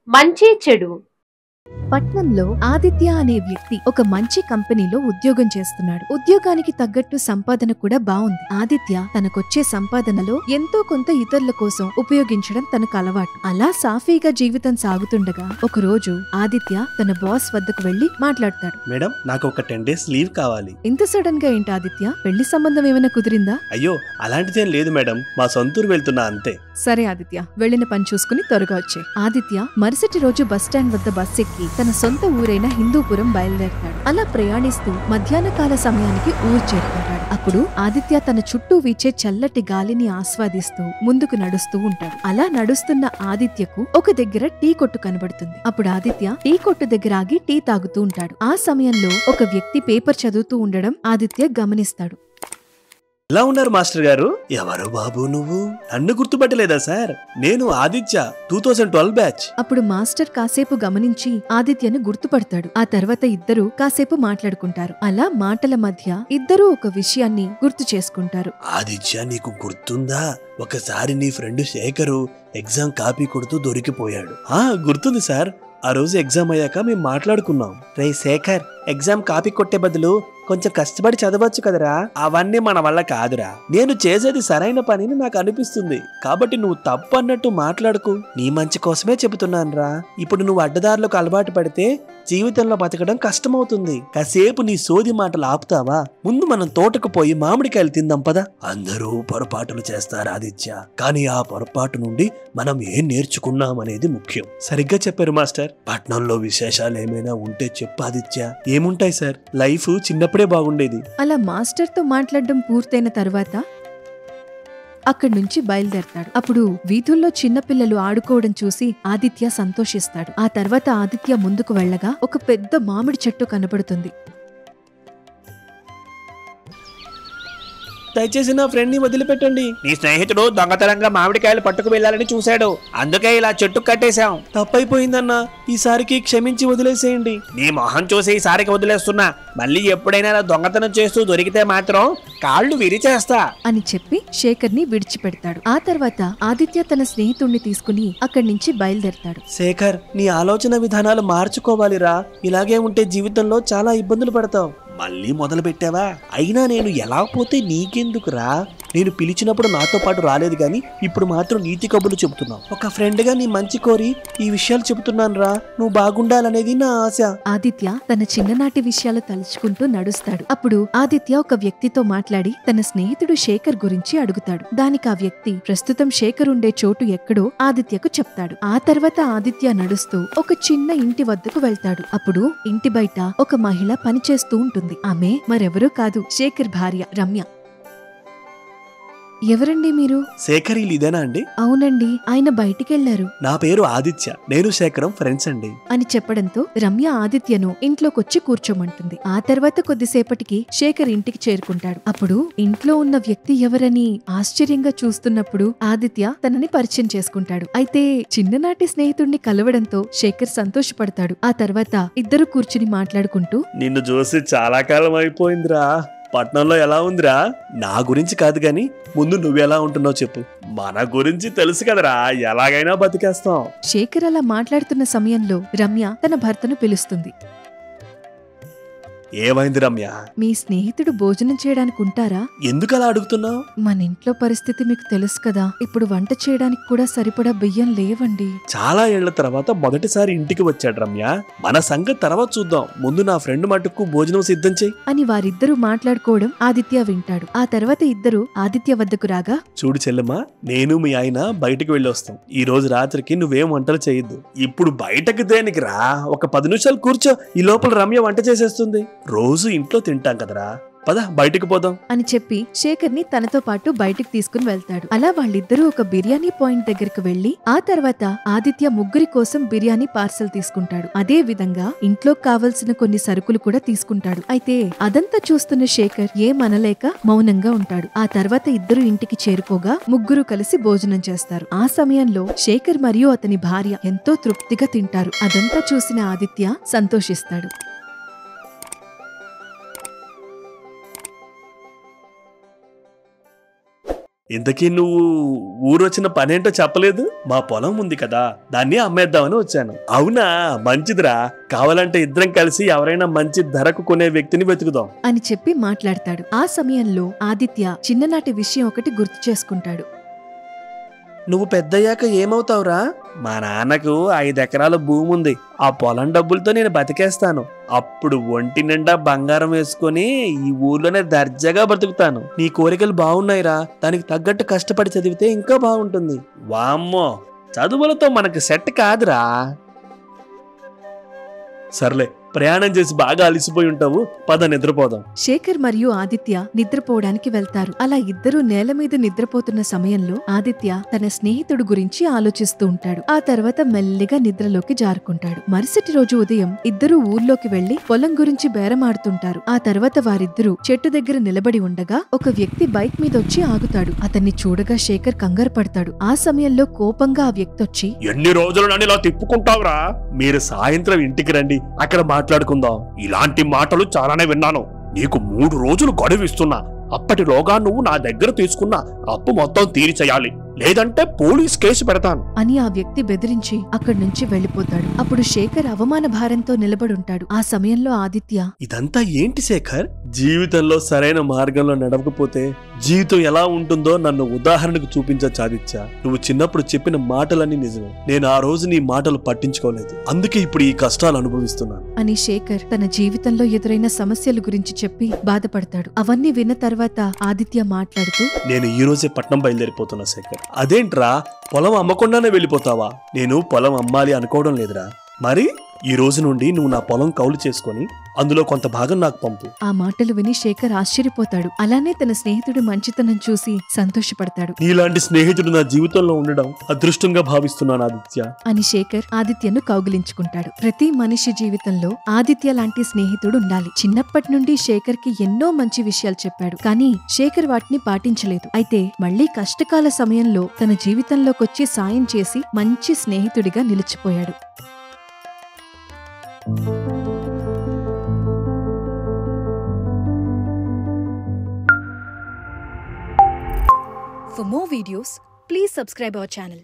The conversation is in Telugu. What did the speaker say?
మంచి చెడు. పట్నంలో ఆదిత్య అనే వ్యక్తి ఒక మంచి కంపెనీలో ఉద్యోగం చేస్తున్నాడు. ఉద్యోగానికి తగ్గట్టు సంపాదన కూడా బాగుంది. ఆదిత్య తనకొచ్చే సంపాదనలో ఎంతో కొంత ఇతరుల కోసం ఉపయోగించడం తనకు అలవాటు. అలా సాఫీగా జీవితం సాగుతుండగా ఒక రోజు ఆదిత్య తన బాస్ వద్దకు వెళ్లి మాట్లాడతాడు. మేడం, నాకు ఒక 10 days లీవ్ కావాలి. ఇంత సడన్ గా ఏంటి ఆదిత్య? పెళ్లి సంబంధం ఏమైనా కుదిరిందా? అయ్యో, అలాంటిదేం లేదు మేడం, మా సొంతూరు వెళ్తున్నా అంతే. సరే ఆదిత్య, వెళ్లిన పని చూసుకుని త్వరగా వచ్చే. ఆదిత్య మరుసటి రోజు బస్టాండ్ వద్ద బస్ ఎక్కి తన సొంత ఊరైన హిందూపురం బయలుదేరతాడు. అలా ప్రయాణిస్తూ మధ్యాహ్న కాల సమయానికి ఊరు చేరుకుంటాడు. అప్పుడు ఆదిత్య తన చుట్టూ వీచే చల్లటి గాలిని ఆస్వాదిస్తూ ముందుకు నడుస్తూ ఉంటాడు. అలా నడుస్తున్న ఆదిత్యకు ఒక దగ్గర టీ కొట్టు కనబడుతుంది. అప్పుడు ఆదిత్య టీ కొట్టు దగ్గర ఆగి టీ తాగుతూ ఉంటాడు. ఆ సమయంలో ఒక వ్యక్తి పేపర్ చదువుతూ ఉండడం ఆదిత్య గమనిస్తాడు. ఎలా ఉన్నారు మాస్టర్ గారు? ఎవరు బాబు నువ్వు? నన్ను గుర్తుపట్టలేదా సార్? నేను ఆదిత్య, 2012 బ్యాచ్. అప్పుడు మాస్టర్ కాసేపు గమనించి ఆదిత్యను గుర్తుపడతాడు. ఆ తర్వాత ఇద్దరు కాసేపు మాట్లాడుకుంటారు. అలా మాటల మధ్య ఇద్దరూ ఒక విషయాన్ని గుర్తు చేసుకుంటారు. ఆదిత్య, నీకు గుర్తుందా? ఒకసారి నీ ఫ్రెండ్ శేఖరు ఎగ్జామ్ కాపీ కొడుతూ దొరికిపోయాడు. గుర్తుంది సార్. ఆ రోజు ఎగ్జామ్ అయ్యాక మేము మాట్లాడుకున్నాం. రే శేఖర్, ఎగ్జామ్ కాపీ కొట్టే బదులు కొంచెం కష్టపడి చదవచ్చు కదరా. అవన్నీ మన వల్ల కాదురా. నేను చేసేది సరైన పనిని నాకు అనిపిస్తుంది, కాబట్టి నువ్వు తప్పు అన్నట్టు మాట్లాడుకు. నీ మంచి కోసమే చెబుతున్నానురా. ఇప్పుడు నువ్వు అడ్డదారులకు అలవాటు పడితే జీవితంలో బతకడం కష్టమవుతుంది. కాసేపు నీ సోది మాటలు ఆపుతావా? ముందు మనం తోటకు పోయి మామిడికాయలు తిందాం పదా. అందరూ పొరపాటులు చేస్తారు ఆదిత్య, కానీ ఆ పొరపాటు నుండి మనం ఏం నేర్చుకున్నాం అనేది ముఖ్యం. సరిగ్గా చెప్పారు మాస్టర్. పట్నంలో విశేషాలు ఏమైనా ఉంటే చెప్పు ఆదిత్య. ఏముంటాయి సార్, లైఫ్ చిన్నప్పుడే బాగుండేది. అలా మాస్టర్ తో మాట్లాడడం పూర్తయిన తర్వాత అక్కడి నుంచి బయలుదేరతాడు. అప్పుడు వీధుల్లో చిన్నపిల్లలు ఆడుకోవడం చూసి ఆదిత్య సంతోషిస్తాడు. ఆ తర్వాత ఆదిత్య ముందుకు వెళ్ళగా ఒక పెద్ద మామిడి చెట్టు కనబడుతుంది. దయచేసి నా ఫ్రెండ్ ని వదిలిపెట్టండి. నీ స్నేహితుడు దొంగతనంగా మామిడికాయలు పట్టుకు వెళ్లాలని చూశాడు, అందుకే ఇలా చెట్టు కట్టేశాం. తప్పైపోయిందన్నా, ఈసారికి క్షమించి వదిలేసేయండి. నీ మొహం చూసి ఈసారికి వదిలేస్తున్నా. మళ్ళీ ఎప్పుడైనా దొంగతనం చేస్తూ దొరికితే మాత్రం కాళ్ళు విరిచేస్తా అని చెప్పి శేఖర్ ని విడిచిపెడతాడు. ఆ తర్వాత ఆదిత్య తన స్నేహితుడిని తీసుకుని అక్కడి నుంచి బయలుదేరతాడు. శేఖర్, నీ ఆలోచన విధానాలు మార్చుకోవాలిరా. ఇలాగే ఉంటే జీవితంలో చాలా ఇబ్బందులు పడతావు. మళ్ళీ మొదలు పెట్టావా? అయినా నేను ఎలా పోతే నీకెందుకురా? నేను పిలిచినప్పుడు నాతో పాటు రాలేదు గాని ఇప్పుడు మాత్రం నీతి కబుర్లు చెబుతున్నావు. ఒక ఫ్రెండ్ గా నీ మంచి కోరి ఈ విషయాలు చెబుతున్నాను రా. నువ్వు బాగుండాలనేది నా ఆశ. ఆదిత్య తన చిన్ననాటి విషయాలు తలుచుకుంటూ నడుస్తాడు. అప్పుడు ఆదిత్య ఒక వ్యక్తితో మాట్లాడి తన స్నేహితుడు శేఖర్ గురించి అడుగుతాడు. దానికి ఆ వ్యక్తి ప్రస్తుతం శేఖర్ ఉండే చోటు ఎక్కడో ఆదిత్యకు చెప్తాడు. ఆ తర్వాత ఆదిత్య నడుస్తూ ఒక చిన్న ఇంటి వద్దకు వెళ్తాడు. అప్పుడు ఇంటి బయట ఒక మహిళ పనిచేస్తూ ఉంటుంది. ఆమె మరెవరూ కాదు, శేఖర్ భార్య రమ్య. ఎవరండి మీరు? శేఖర్ ఇదేనా అండి? అవునండి, ఆయన బయటికెళ్లారు. నా పేరు ఆదిత్య, నేను శేఖరం ఫ్రెండ్స్ అండి అని చెప్పడంతో రమ్య ఆదిత్యను ఇంట్లోకొచ్చి కూర్చోమంటుంది. ఆ తర్వాత కొద్దిసేపటికి శేఖర్ ఇంటికి చేరుకుంటాడు. అప్పుడు ఇంట్లో ఉన్న వ్యక్తి ఎవరని ఆశ్చర్యంగా చూస్తున్నప్పుడు ఆదిత్య తనని పరిచయం చేసుకుంటాడు. అయితే చిన్ననాటి స్నేహితుడిని కలవడంతో శేఖర్ సంతోషపడతాడు. ఆ తర్వాత ఇద్దరు కూర్చుని మాట్లాడుకుంటూ, నిన్ను చూసి చాలా కాలం అయిపోయిందిరా. పట్నంలో ఎలా ఉందిరా? నా గురించి కాదు గాని ముందు నువ్వెలా ఉంటున్నావు చెప్పు. మన గురించి తెలుసు కదరా, ఎలాగైనా బతికేస్తాం. శేఖర్ అలా మాట్లాడుతున్న సమయంలో రమ్య తన భర్తను పిలుస్తుంది. ఏమైంది రమ్య? మీ స్నేహితుడు భోజనం చేయడానికి ఉంటారా? ఎందుకు అలా అడుగుతున్నావు? మన ఇంట్లో పరిస్థితి మీకు తెలుసు కదా. ఇప్పుడు వంట చేయడానికి కూడా సరిపడా బియ్యం లేవండి. చాలా ఏళ్ల తర్వాత మొదటిసారి ఇంటికి వచ్చాడు రమ్య. మన సంగతి తర్వాత చూద్దాం. ముందు నా ఫ్రెండ్ మటుకు భోజనం సిద్ధం చేయి అని వారిద్దరూ మాట్లాడుకోవడం ఆదిత్య వింటాడు. ఆ తర్వాత ఇద్దరు ఆదిత్య వద్దకు రాగా, చూడు చెల్లెమ్మా, నేను మీ ఆయన బయటకు వెళ్ళి వస్తాం. ఈ రోజు రాత్రికి నువ్వేం వంటలు చేయొద్దు. ఇప్పుడు బయటకు దేనికి రా, ఒక 10 నిమిషాలు కూర్చో. ఈ లోపల రమ్య వంట చేసేస్తుంది. రోజు ఇంట్లో తింటాం కదరా, పద బయటికి పోదాం అని చెప్పి శేఖర్ ని తనతో పాటు బయటికి తీసుకుని వెళ్తాడు. అలా వాళ్ళిద్దరూ ఒక బిర్యానీ పాయింట్ దగ్గరకు వెళ్లి ఆ తర్వాత ఆదిత్య ముగ్గురి కోసం బిర్యానీ పార్సల్ తీసుకుంటాడు. అదే విధంగా ఇంట్లో కావలసిన కొన్ని సరుకులు కూడా తీసుకుంటాడు. అయితే అదంతా చూస్తున్న శేఖర్ ఏమనలేక మౌనంగా ఉంటాడు. ఆ తర్వాత ఇద్దరు ఇంటికి చేరుకోగా ముగ్గురు కలిసి భోజనం చేస్తారు. ఆ సమయంలో శేఖర్ మరియు అతని భార్య ఎంతో తృప్తిగా తింటారు. అదంతా చూసిన ఆదిత్య సంతోషిస్తాడు. ఇంతకీ నువ్వు ఊరొచ్చిన పనేంటో చెప్పలేదు. మా పొలం ఉంది కదా, దాన్ని అమ్మేద్దామని వచ్చాను. అవునా, మంచిదిరా. కావాలంటే ఇద్దరం కలిసి ఎవరైనా మంచి ధరకు కొనే వ్యక్తిని వెతుకుదాం అని చెప్పి మాట్లాడతాడు. ఆ సమయంలో ఆదిత్య చిన్ననాటి విషయం ఒకటి గుర్తు చేసుకుంటాడు. నువ్వు పెద్దయ్యాక ఏమవుతావురా? మా నాన్నకు 5 ఎకరాల భూమి ఉంది. ఆ పొలం డబ్బులతో నేను బతికేస్తాను. అప్పుడు ఒంటి నిండా బంగారం వేసుకొని ఈ ఊర్లోనే దర్జాగా బతుకుతాను. నీ కోరికలు బాగున్నాయిరా. దానికి తగ్గట్టు కష్టపడి చదివితే ఇంకా బాగుంటుంది. వామ్మో, చదువులతో మనకు సెట్ కాదురా. సర్లే, ప్రయాణం చేసి బాగా అలసిపోయి ఉంటావు, పద నిద్రపోదాం. శేఖర్ మరియు ఆదిత్య నిద్రపోవడానికి వెళ్తారు. అలా ఇద్దరూ నేల మీద నిద్రపోతున్న సమయంలో ఆదిత్య తన స్నేహితుడు గురించి ఆలోచిస్తూ ఉంటాడు. ఆ తర్వాత మెల్లిగా నిద్రలోకి జారుకుంటాడు. మరుసటి రోజు ఉదయం ఇద్దరూ ఊర్లోకి వెళ్లి పొలం గురించి బేరమాడుతుంటారు. ఆ తర్వాత వారిద్దరూ చెట్టు దగ్గర నిలబడి ఉండగా ఒక వ్యక్తి బైక్ మీద వచ్చి ఆగుతాడు. అతన్ని చూడగా శేఖర్ కంగారు పడతాడు. ఆ సమయంలో కోపంగా ఆ వ్యక్తి వచ్చి, ఎన్ని రోజులు నన్ను ఇలా తిప్పుకుంటావురా? మీరు సాయంత్రం ఇంటికి రండి, అక్కడ మాట్లాడుకుందాం. ఇలాంటి మాటలు చాలానే విన్నాను. నీకు 3 రోజులు గడువు ఇస్తున్నా. అప్పటిలోగా నువ్వు నా దగ్గర తీసుకున్న అప్పు మొత్తం తీర్చేయాలి, లేదంటే పోలీస్ కేసు పెడతాను అని ఆ వ్యక్తి బెదిరించి అక్కడి నుంచి వెళ్లిపోతాడు. అప్పుడు శేఖర్ అవమాన భారంతో నిలబడుంటాడు. ఆ సమయంలో ఆదిత్య, ఇదంతా ఏంటి శేఖర్? జీవితంలో సరైన మార్గంలో నడవకపోతే జీవితం ఎలా ఉంటుందో నన్ను ఉదాహరణకు చూపించచ్చు ఆదిత్య. నువ్వు చిన్నప్పుడు చెప్పిన మాటలన్నీ నిజమే. నేను ఆ రోజు నీ మాటలు పట్టించుకోలేదు, అందుకే ఇప్పుడు ఈ కష్టాలు అనుభవిస్తున్నాను అని శేఖర్ తన జీవితంలో ఎదురైన సమస్యల గురించి చెప్పి బాధపడతాడు. అవన్నీ విన్న తర్వాత ఆదిత్య మాట్లాడుతూ, నేను ఈ రోజే పట్నం బయలుదేరిపోతున్నా శేఖర్. అదేంట్రా, పొలం అమ్మకుండానే వెళ్ళిపోతావా? నేను పొలం అమ్మాలి అనుకోవడం లేదురా. మరి ఈ రోజు నుండి నువ్వు నా పొలం కౌలు చేసుకొని అందులో కొంత భాగం నాకు పంపు. ఆ మాటలు విని శేఖర్ ఆశ్చర్యపోతాడు. అలానే తన స్నేహితుడి మంచితనం చూసి సంతోషపడతాడు. నీలాంటి స్నేహితుడు నా జీవితంలో ఉండడం అదృష్టంగా భావిస్తున్నాను ఆదిత్య అని శేఖర్ ఆదిత్యను కౌగిలించుకుంటాడు. ప్రతి మనిషి జీవితంలో ఆదిత్య లాంటి స్నేహితుడు ఉండాలి. చిన్నప్పటి నుండి శేఖర్ కి ఎన్నో మంచి విషయాలు చెప్పాడు, కానీ శేఖర్ వాటిని పాటించలేదు. అయితే మళ్లీ కష్టకాల సమయంలో తన జీవితంలోకొచ్చి సాయం చేసి మంచి స్నేహితుడిగా నిలిచిపోయాడు. For more videos, please subscribe our channel.